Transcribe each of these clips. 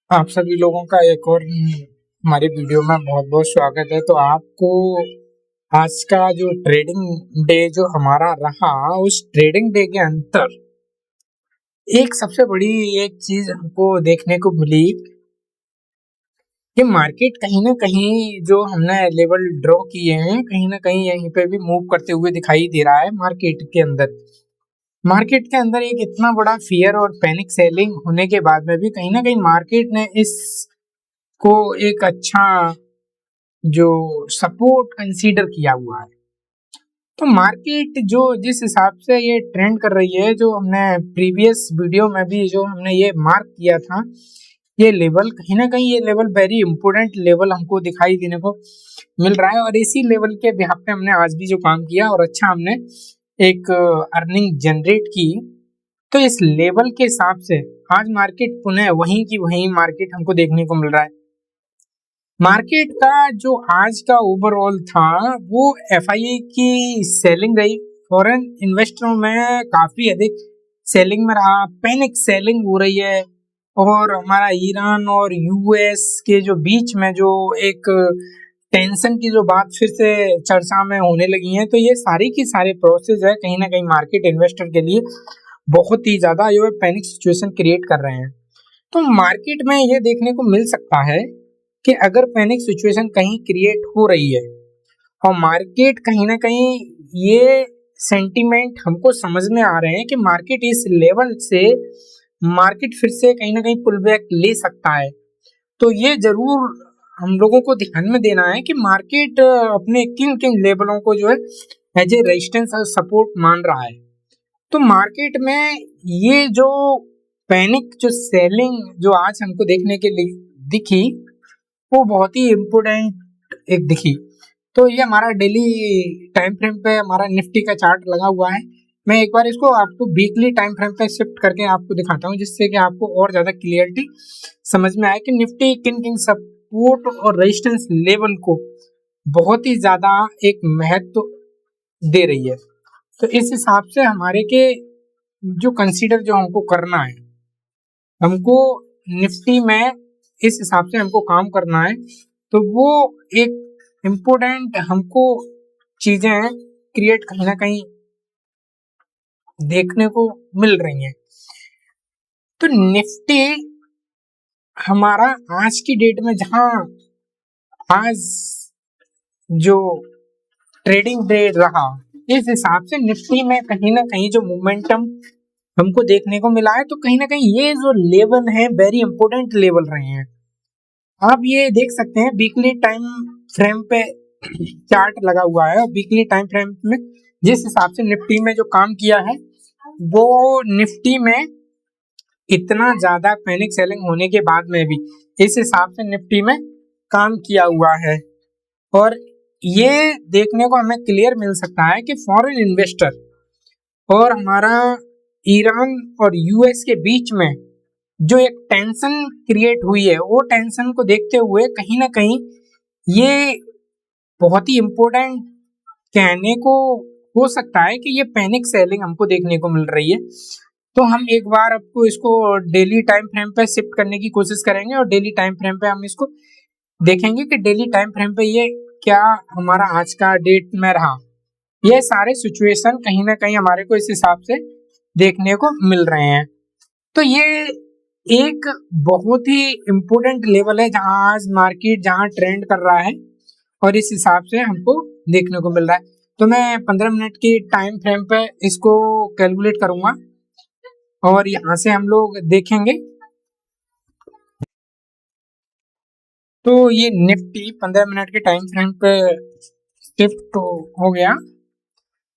आप सभी लोगों का एक और हमारी वीडियो में बहुत बहुत स्वागत है। तो आपको आज का जो ट्रेडिंग डे जो हमारा रहा, उस ट्रेडिंग डे के अंदर एक सबसे बड़ी एक चीज हमको देखने को मिली कि मार्केट कहीं ना कहीं जो हमने लेवल ड्रॉ किए हैं, कहीं ना कहीं यहीं पे भी मूव करते हुए दिखाई दे रहा है। मार्केट के अंदर एक इतना बड़ा फियर और पैनिक सेलिंग होने के बाद में भी कहीं ना कहीं मार्केट ने इस को एक अच्छा जो सपोर्ट कंसीडर किया हुआ है। तो मार्केट जो जिस हिसाब से ये ट्रेंड कर रही है, जो हमने प्रीवियस वीडियो में भी जो हमने ये मार्क किया था, ये लेवल कहीं ना कहीं ये लेवल वेरी इंपोर्टेंट लेवल हमको दिखाई देने को मिल रहा है। और इसी लेवल के बिहाफ पे हमने आज भी जो काम किया और अच्छा हमने एक अर्निंग जनरेट की। तो इस लेवल के हिसाब से आज मार्केट पुनः वहीं की वहीं मार्केट हमको देखने को मिल रहा है। मार्केट का जो आज का ओवरऑल था वो एफआईआई की सेलिंग रही। फॉरेन इन्वेस्टरों में काफी अधिक सेलिंग में रहा, पैनिक सेलिंग हो रही है। और हमारा ईरान और यूएस के जो बीच में जो एक टेंशन की जो बात फिर से चर्चा में होने लगी है, तो ये सारी की सारे प्रोसेस है कहीं ना कहीं मार्केट इन्वेस्टर के लिए बहुत ही ज्यादा जो है पैनिक सिचुएशन क्रिएट कर रहे हैं। तो मार्केट में ये देखने को मिल सकता है कि अगर पैनिक सिचुएशन कहीं क्रिएट हो रही है और मार्केट कहीं ना कहीं ये सेंटीमेंट हमको समझ में आ रहे हैं कि मार्केट इस लेवल से मार्केट फिर से कहीं ना कहीं पुल बैक ले सकता है, तो ये जरूर हम लोगों को ध्यान में देना है कि मार्केट अपने किन किन लेवलों को जो है एज ए रेजिस्टेंस और सपोर्ट मान रहा है। तो मार्केट में ये जो पैनिक जो सेलिंग जो आज हमको देखने के लिए दिखी, वो बहुत ही इम्पोर्टेंट एक दिखी। तो ये हमारा डेली टाइम फ्रेम पे हमारा निफ्टी का चार्ट लगा हुआ है। मैं एक बार इसको आपको वीकली टाइम फ्रेम पे शिफ्ट करके आपको दिखाता हूँ, जिससे कि आपको और ज्यादा क्लियरिटी समझ में आए कि निफ्टी किन किन सपोर्ट और रेजिस्टेंस लेवल को बहुत ही ज्यादा एक महत्व दे रही है। तो इस हिसाब से हमारे के जो कंसीडर जो हमको करना है, हमको निफ्टी में इस हिसाब से हमको काम करना है। तो वो एक इम्पोर्टेंट हमको चीजें क्रिएट कहीं ना कहीं देखने को मिल रही हैं। तो निफ्टी हमारा आज की डेट में जहां आज जो ट्रेडिंग डे रहा, इस हिसाब से निफ्टी में कहीं ना कहीं जो मोमेंटम हमको देखने को मिला है, तो कहीं ना कहीं ये जो लेवल है वेरी इंपोर्टेंट लेवल रहे हैं। आप ये देख सकते हैं वीकली टाइम फ्रेम पे चार्ट लगा हुआ है। वीकली टाइम फ्रेम में जिस हिसाब से निफ्टी में जो काम किया है, वो निफ्टी में इतना ज्यादा पैनिक सेलिंग होने के बाद में भी इस हिसाब से निफ्टी में काम किया हुआ है। और ये देखने को हमें क्लियर मिल सकता है कि फॉरेन इन्वेस्टर और हमारा ईरान और यूएस के बीच में जो एक टेंशन क्रिएट हुई है, वो टेंशन को देखते हुए कहीं ना कहीं ये बहुत ही इम्पोर्टेंट कहने को हो सकता है कि ये पैनिक सेलिंग हमको देखने को मिल रही है। तो हम एक बार आपको इसको डेली टाइम फ्रेम पे शिफ्ट करने की कोशिश करेंगे और डेली टाइम फ्रेम पे हम इसको देखेंगे कि डेली टाइम फ्रेम पे ये क्या हमारा आज का डेट में रहा। ये सारे सिचुएशन कहीं ना कहीं हमारे को इस हिसाब से देखने को मिल रहे हैं। तो ये एक बहुत ही इम्पोर्टेंट लेवल है जहां आज मार्केट जहां ट्रेंड कर रहा है, और इस हिसाब से हमको देखने को मिल रहा है। तो मैं 15 मिनट की टाइम फ्रेम पे इसको कैलकुलेट करूंगा और यहाँ से हम लोग देखेंगे। तो ये निफ्टी 15 मिनट के टाइम फ्रेम पे शिफ्ट हो गया।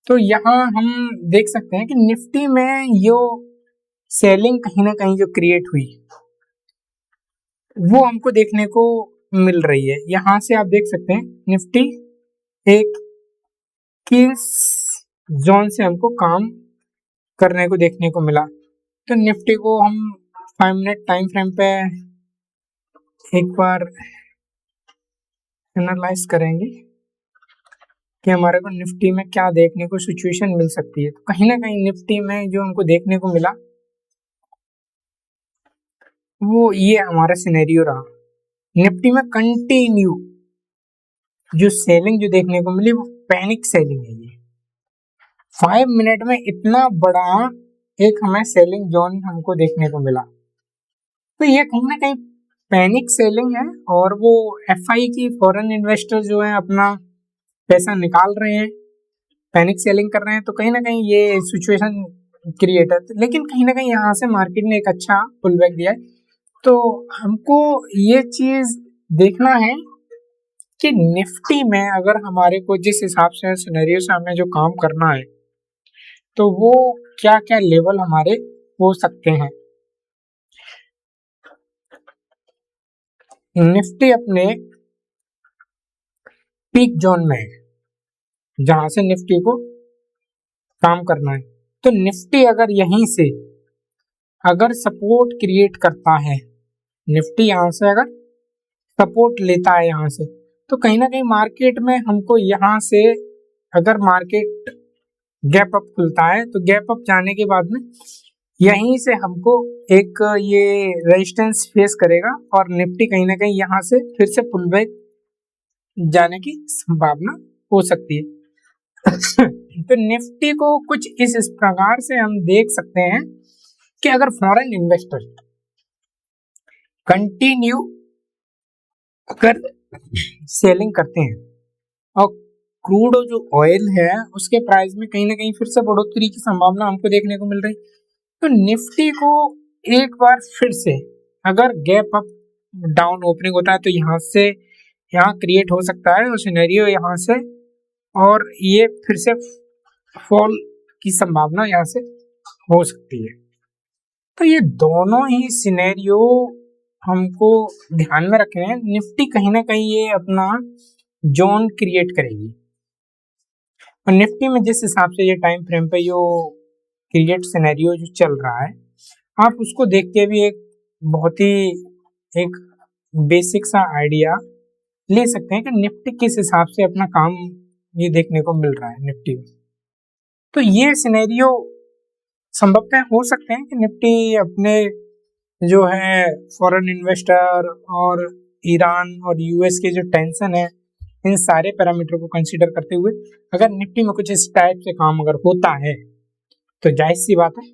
तो यहाँ हम देख सकते हैं कि निफ्टी में यो सेलिंग कहीं ना कहीं जो क्रिएट हुई, वो हमको देखने को मिल रही है। यहाँ से आप देख सकते हैं निफ्टी एक किस जोन से हमको काम करने को देखने को मिला। तो निफ्टी को हम 5 मिनट टाइम फ्रेम पे एक बार एनालाइज करेंगे कि हमारे को निफ्टी में क्या देखने को सिचुएशन मिल सकती है। तो कहीं ना कहीं निफ्टी में जो हमको देखने को मिला, वो ये हमारा सिनेरियो रहा। निफ्टी में कंटिन्यू जो सेलिंग जो देखने को मिली वो पैनिक सेलिंग है। ये 5 मिनट में इतना बड़ा एक हमें सेलिंग जोन हमको देखने को मिला, तो ये कहीं ना कहीं पैनिक सेलिंग है। और वो एफआई की फॉरेन इन्वेस्टर जो है अपना पैसा निकाल रहे हैं, पैनिक सेलिंग कर रहे हैं, तो कहीं ना कहीं ये सिचुएशन क्रिएट है। लेकिन कहीं ना कहीं यहाँ से मार्केट ने एक अच्छा पुल बैक दिया है। तो हमको ये चीज देखना है कि निफ्टी में अगर हमारे को जिस हिसाब से सिनेरियो से हमें जो काम करना है, तो वो क्या क्या लेवल हमारे हो सकते हैं। निफ्टी अपने पीक जोन में है, जहां से निफ्टी को काम करना है। तो निफ्टी अगर यहीं से अगर सपोर्ट क्रिएट करता है, निफ्टी यहां से अगर सपोर्ट लेता है यहां से, तो कहीं ना कहीं मार्केट में हमको यहां से अगर मार्केट गैप अप खुलता है, तो गैप अप जाने के बाद में यहीं से हमको एक ये रेजिस्टेंस फेस करेगा और निफ्टी कहीं ना कहीं यहां से फिर से पुल बैक जाने की संभावना हो सकती है। तो निफ्टी को कुछ इस प्रकार से हम देख सकते हैं कि अगर फॉरेन इन्वेस्टर कंटिन्यू अगर सेलिंग करते हैं और क्रूड जो ऑयल है उसके प्राइस में कहीं ना कहीं फिर से बढ़ोतरी की संभावना हमको देखने को मिल रही, तो निफ्टी को एक बार फिर से अगर गैप अप डाउन ओपनिंग होता है तो यहाँ से यहाँ क्रिएट हो सकता है और सिनेरियो यहाँ से, और ये फिर से फॉल की संभावना यहाँ से हो सकती है। तो ये दोनों ही सिनेरियो हमको ध्यान में रखने हैं। निफ्टी कहीं ना कहीं ये अपना जोन क्रिएट करेगी, और निफ्टी में जिस हिसाब से ये टाइम फ्रेम पे जो क्रिएट सिनेरियो जो चल रहा है, आप उसको देख के भी एक बहुत ही एक बेसिक सा आइडिया ले सकते हैं कि निफ्टी किस हिसाब से अपना काम ये देखने को मिल रहा है निफ्टी में। तो ये सिनेरियो संभवतः हो सकते हैं कि निफ्टी अपने जो है फॉरेन इन्वेस्टर और ईरान और यूएस के जो टेंशन है, इन सारे पैरामीटर को कंसीडर करते हुए अगर निफ्टी में कुछ इस टाइप से काम अगर होता है, तो जाहिर सी बात है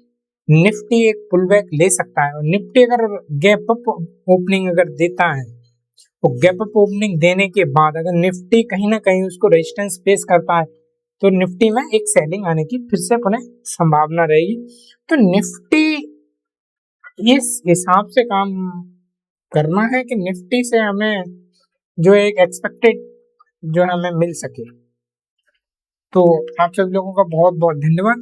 निफ्टी एक पुल बैक ले सकता है। और निफ्टी अगर गैप अप ओपनिंग अगर देता है, तो गैप अप ओपनिंग देने के बाद अगर निफ्टी कहीं ना कहीं उसको रेजिस्टेंस फेस करता है, तो निफ्टी में एक सेलिंग आने की फिर से पुनः संभावना रहेगी। तो निफ्टी इस हिसाब से काम करना है कि निफ्टी से हमें जो एक एक्सपेक्टेड जो हमें मिल सके। तो आप सभी लोगों का बहुत बहुत धन्यवाद।